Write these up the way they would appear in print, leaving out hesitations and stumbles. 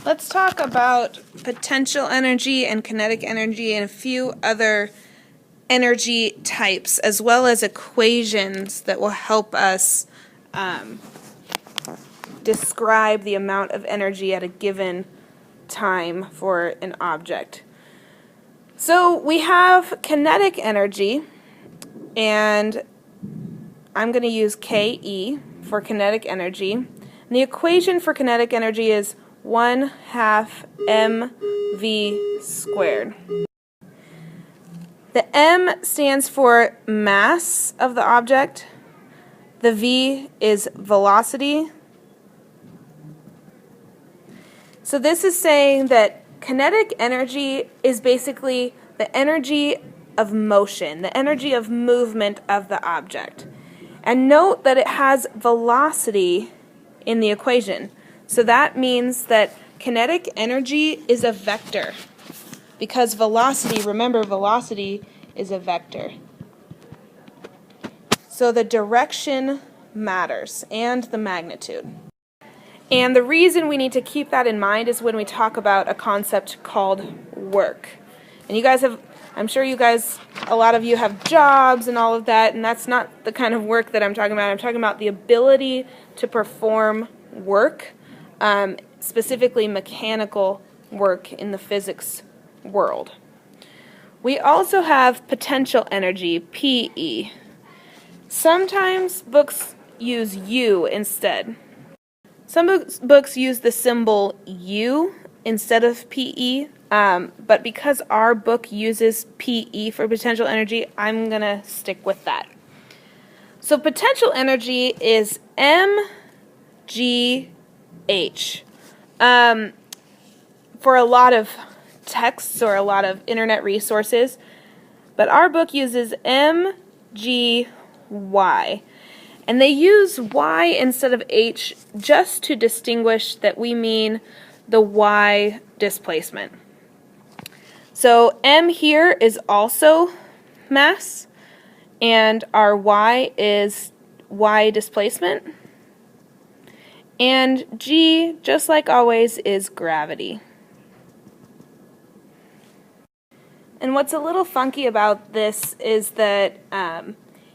Let's talk about potential energy and kinetic energy and a few other energy types, as well as equations that will help us describe the amount of energy at a given time for an object. So we have kinetic energy, and I'm going to use Ke for kinetic energy. And the equation for kinetic energy is 1/2 mv squared. The m stands for mass of the object. The v is velocity. So this is saying that kinetic energy is basically the energy of motion, the energy of movement of the object. And note that it has velocity in the equation. So that means that kinetic energy is a vector, because velocity, remember, velocity is a vector. So the direction matters, and the magnitude. And the reason we need to keep that in mind is when we talk about a concept called work. And you guys have, I'm sure you guys, a lot of you have jobs and all of that, and that's not the kind of work that I'm talking about. I'm talking about the ability to perform work, specifically mechanical work in the physics world. We also have potential energy, PE. Sometimes books use U instead. Some books use the symbol U instead of PE, but because our book uses PE for potential energy, I'm going to stick with that. So potential energy is mgh. For a lot of texts or a lot of internet resources, but our book uses mgy. And they use y instead of h just to distinguish that we mean the y displacement. So m here is also mass, and our y is y displacement. And g, just like always, is gravity. And what's a little funky about this is that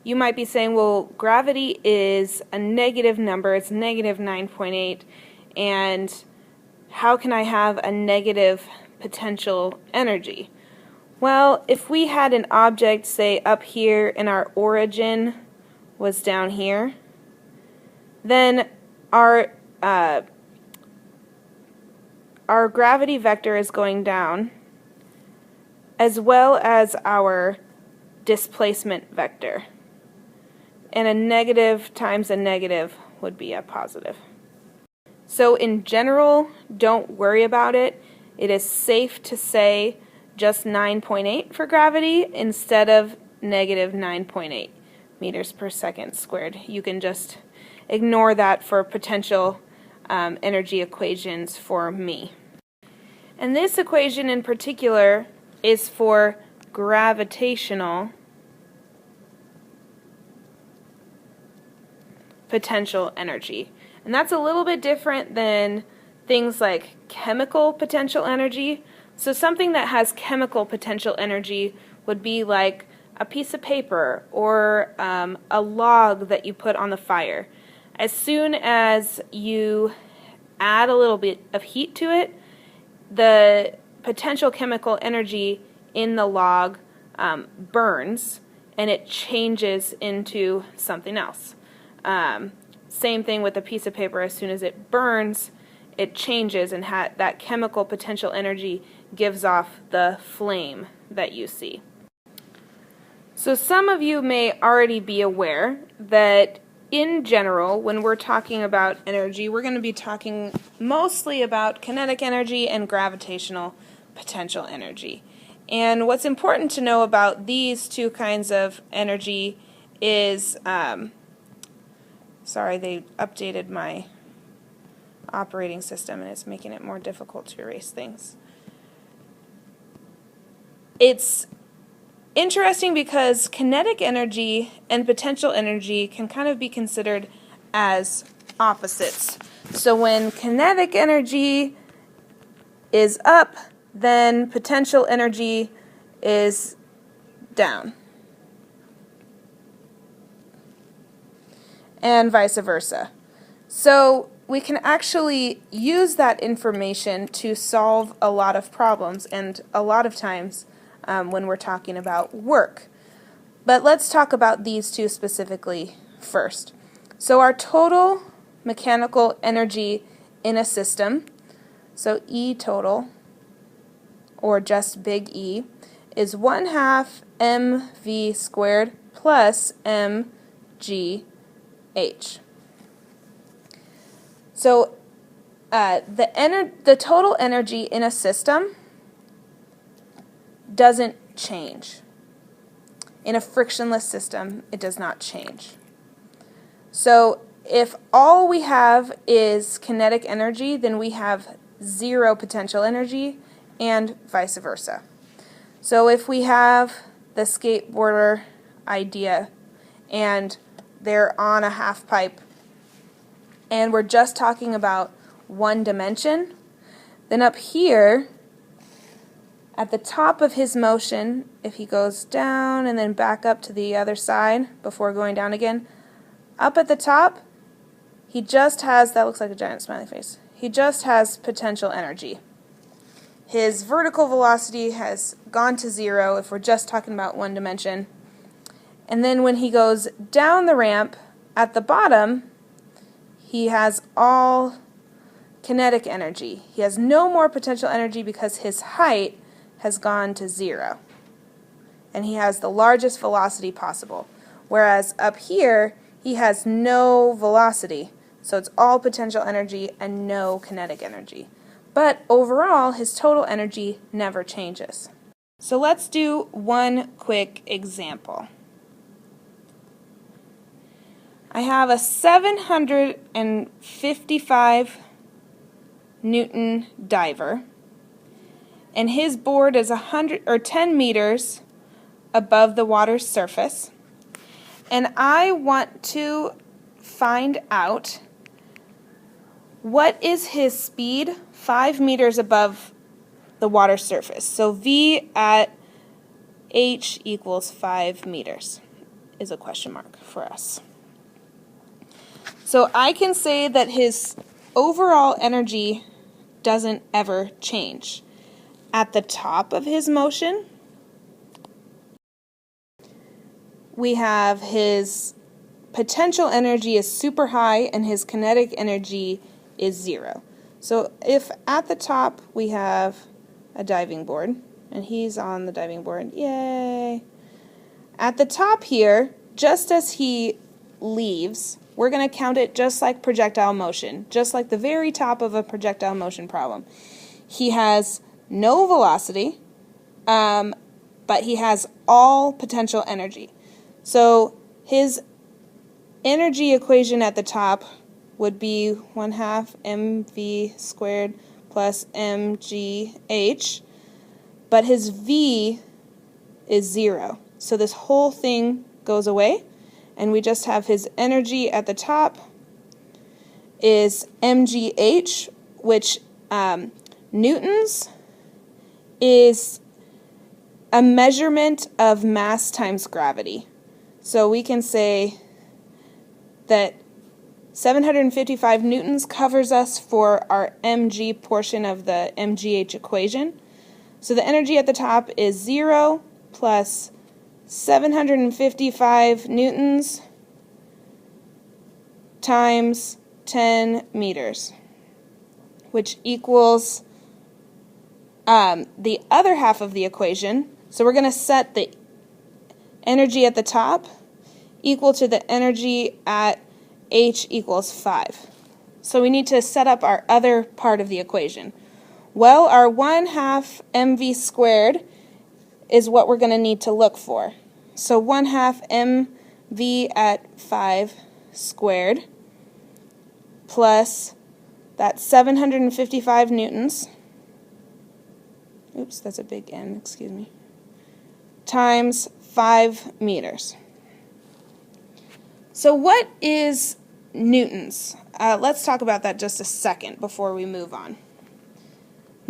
you might be saying, well, gravity is a negative number, it's negative 9.8, and how can I have a negative potential energy? Well, if we had an object, say, up here and our origin was down here, then our gravity vector is going down, as well as our displacement vector. And a negative times a negative would be a positive. So in general, don't worry about it. It is safe to say just 9.8 for gravity instead of negative 9.8 meters per second squared. You can just ignore that for potential energy equations for me. And this equation in particular is for gravitational potential energy. And that's a little bit different than things like chemical potential energy. So something that has chemical potential energy would be like a piece of paper or a log that you put on the fire. As soon as you add a little bit of heat to it, the potential chemical energy in the log burns, and it changes into something else. Same thing with a piece of paper. As soon as it burns, it changes, and that chemical potential energy gives off the flame that you see. So some of you may already be aware that in general, when we're talking about energy, we're going to be talking mostly about kinetic energy and gravitational potential energy. And what's important to know about these two kinds of energy is, sorry, they updated my operating system and it's making it more difficult to erase things. It's interesting because kinetic energy and potential energy can kind of be considered as opposites. So when kinetic energy is up, then potential energy is down. And vice versa. So we can actually use that information to solve a lot of problems, and a lot of times when we're talking about work. But let's talk about these two specifically first. So our total mechanical energy in a system, so E total, or just big E, is 1/2 mv squared plus mgh. So the total energy in a system doesn't change. In a frictionless system, it does not change. So if all we have is kinetic energy, then we have zero potential energy, and vice versa. So if we have the skateboarder idea and they're on a half pipe and we're just talking about one dimension, then up here at the top of his motion, if he goes down and then back up to the other side before going down again, up at the top he just has, that looks like a giant smiley face, he just has potential energy. His vertical velocity has gone to zero if we're just talking about one dimension. And then when he goes down the ramp at the bottom, he has all kinetic energy. He has no more potential energy because his height has gone to zero. And he has the largest velocity possible. Whereas up here, he has no velocity. So it's all potential energy and no kinetic energy. But overall, his total energy never changes. So let's do one quick example. I have a 755 Newton diver, and his board is 10 meters above the water's surface, and I want to find out what is his speed 5 meters above the water surface. So V at h equals 5 meters is a question mark for us. So I can say that his overall energy doesn't ever change. At the top of his motion, we have his potential energy is super high and his kinetic energy is zero. So if at the top we have a diving board, and he's on the diving board, yay! At the top here, just as he leaves, we're going to count it just like projectile motion, just like the very top of a projectile motion problem. He has no velocity, but he has all potential energy. So his energy equation at the top would be 1/2 mv squared plus mgh, but his v is zero. So this whole thing goes away, and we just have his energy at the top is mgh, which newtons is a measurement of mass times gravity. So we can say that 755 newtons covers us for our mg portion of the mgh equation. So the energy at the top is 0 plus 755 newtons times 10 meters, which equals the other half of the equation. So we're going to set the energy at the top equal to the energy at h equals 5. So we need to set up our other part of the equation. Well, our 1/2 mv squared is what we're going to need to look for. So 1/2 mv at 5 squared plus that 755 newtons, oops, that's a big N, excuse me, times 5 meters. So what is newtons? Let's talk about that just a second before we move on.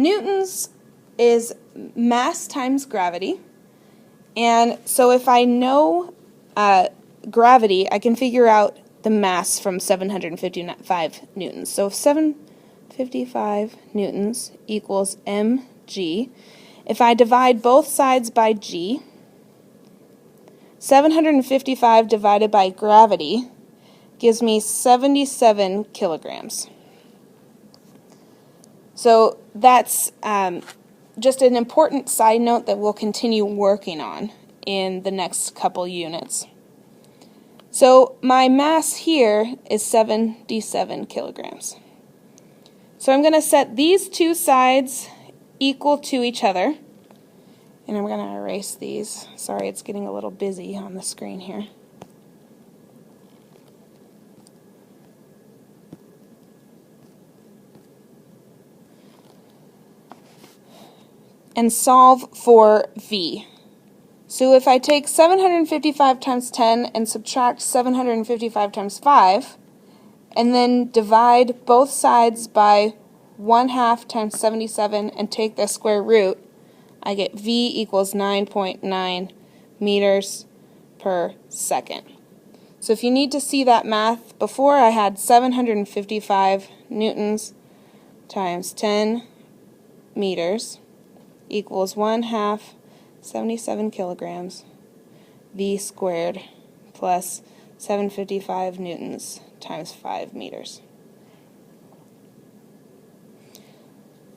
Newtons is mass times gravity, and so if I know gravity, I can figure out the mass from 755 newtons. So if 755 newtons equals mg, if I divide both sides by g, 755 divided by gravity gives me 77 kilograms. So that's just an important side note that we'll continue working on in the next couple units. So my mass here is 77 kilograms. So I'm going to set these two sides equal to each other. And I'm going to erase these. Sorry, it's getting a little busy on the screen here. And solve for V. So if I take 755 times 10 and subtract 755 times 5, and then divide both sides by 1/2 times 77 and take the square root, I get V equals 9.9 meters per second. So if you need to see that math, before I had 755 newtons times 10 meters equals 1/2 77 kilograms V squared plus 755 newtons times 5 meters.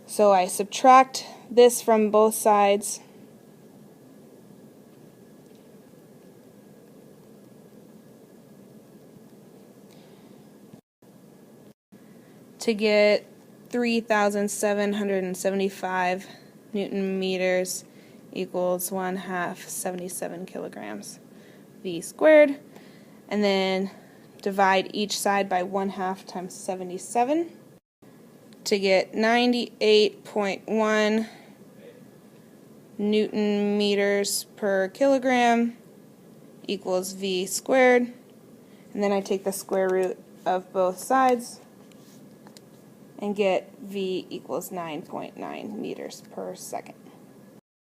So I subtract this from both sides. To get 3,775 Newton meters equals 1/2 77 kilograms V squared, and then divide each side by 1/2 times 77 to get 98.1 Newton meters per kilogram equals V squared, and then I take the square root of both sides and get V equals 9.9 meters per second.